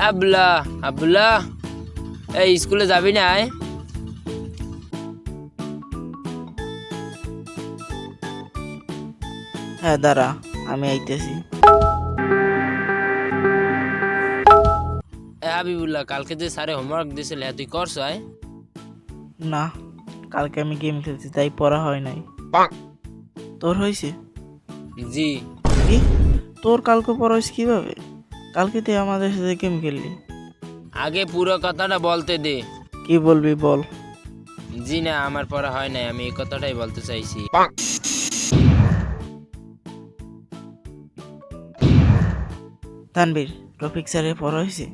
আব্দুল্লাহ আব্দুল্লাহ, এই স্কুলে যাবি না? হ্যাঁ দাঁড়া, আমি আইতেছি। হাবিবুল্লাহ, কালকে যে স্যারে হোমওয়ার্ক দিয়েছিল তুই করছ? না, কালকে আমি গেম খেলছি তাই পড়া হয় নাই। তোর হয়েছে? জি। কি, তোর কালকে পড়া হয়েছে কিভাবে? কালকে তুই আমাদের সাথে গেম খেললি। আগে পুরো কথাটা বলতে দে। কি বলবি বল। জি না, আমার পড়া হয় নাই, আমি এই কথাটাই বলতে চাইছি। তানবীর, রফিক স্যারের পড়া হয়েছে?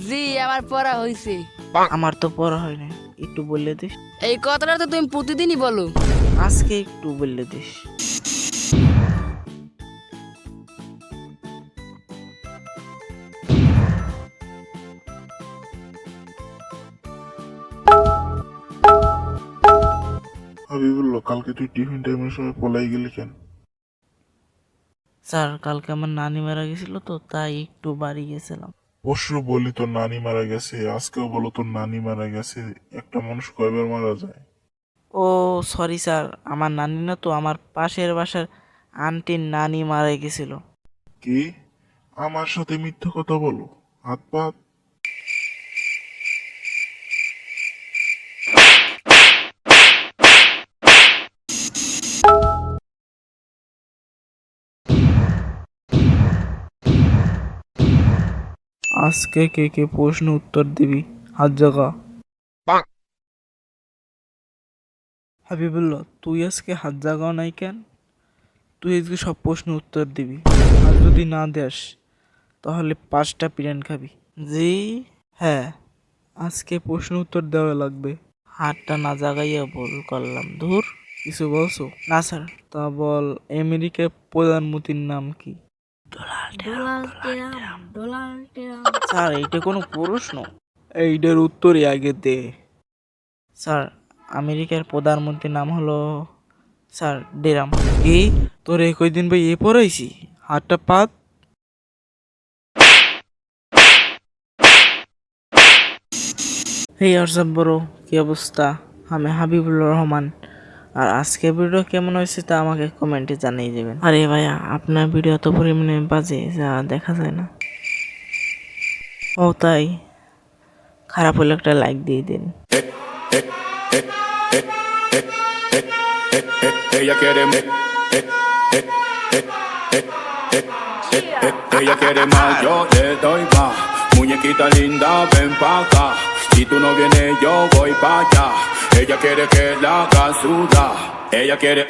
জি আমার পড়া হয়েছে। আমার তো পড়া হয় না, একটু বললে দিস। এই কথাটা তো তুমি প্রতিদিনই বলো। আজকে একটু বললে দিস। হাবিবুল্লাহ, কালকে তুই টিফিন টাইমের সময় পলাই গেলি কেন? স্যার, কালকে আমার নানি মারা গেছিল তো তাই একটু বাড়ি গেছিলাম। পরশু বলি তোর নানি মারা গেছে, আজকেও বলো তোর নানি মারা গেছে। একটা মানুষ কয়বার মারা যায়? ও সরি স্যার, আমার নানি না তো, আমার পাশের বাসার আন্টির নানি মারা গেছিল। কি? আমার সাথে মিথ্যা কথা বলো? হাত পাত। আজকে কে কে প্রশ্ন উত্তর দিবি? হাত জাগা। হাবিবুল্লাহ, তুই আজকে হাত জাগাও নাই কেন? তুই আজকে সব প্রশ্ন উত্তর দিবি, আর যদি না দেস তাহলে 5টা পিরান খাবি। জি হ্যাঁ, আজকে প্রশ্ন উত্তর দেওয়া লাগবে। হাতটা না জাগাইয়া ভুল করলাম, ধুর। কিছু বলছো? না স্যার। তা বল, আমেরিকার প্রধানমন্ত্রীর নাম কি? স্যার, এইটা কোনো প্রশ্ন? এইটার উত্তরই আগে দে। স্যার, আমেরিকার প্রধানমন্ত্রীর নাম হলো স্যার ডেরাম। কি? তোর এই কয়দিন ভাই এ পড়াইছি? হাতটা পাত। এই অর্ষব বড়, কি অবস্থা? আমি হাবিবুর রহমান। আর আজকে ভিডিও কেমন হয়েছে তা আমাকে কমেন্টে জানিয়ে দেবেন। আরে ভাইয়া, আপনার ভিডিও এত পরিমাণে বাজে যা দেখা যায় না। ও তাই? খারাপ হলে একটা লাইক দিয়ে দিন। Ella quiere ella quiere más, yo le doy más. Muñequita linda, ven pa' acá. Si tú no vienes, yo voy pa' allá. Ella quiere que la haga sudar. Ella quiere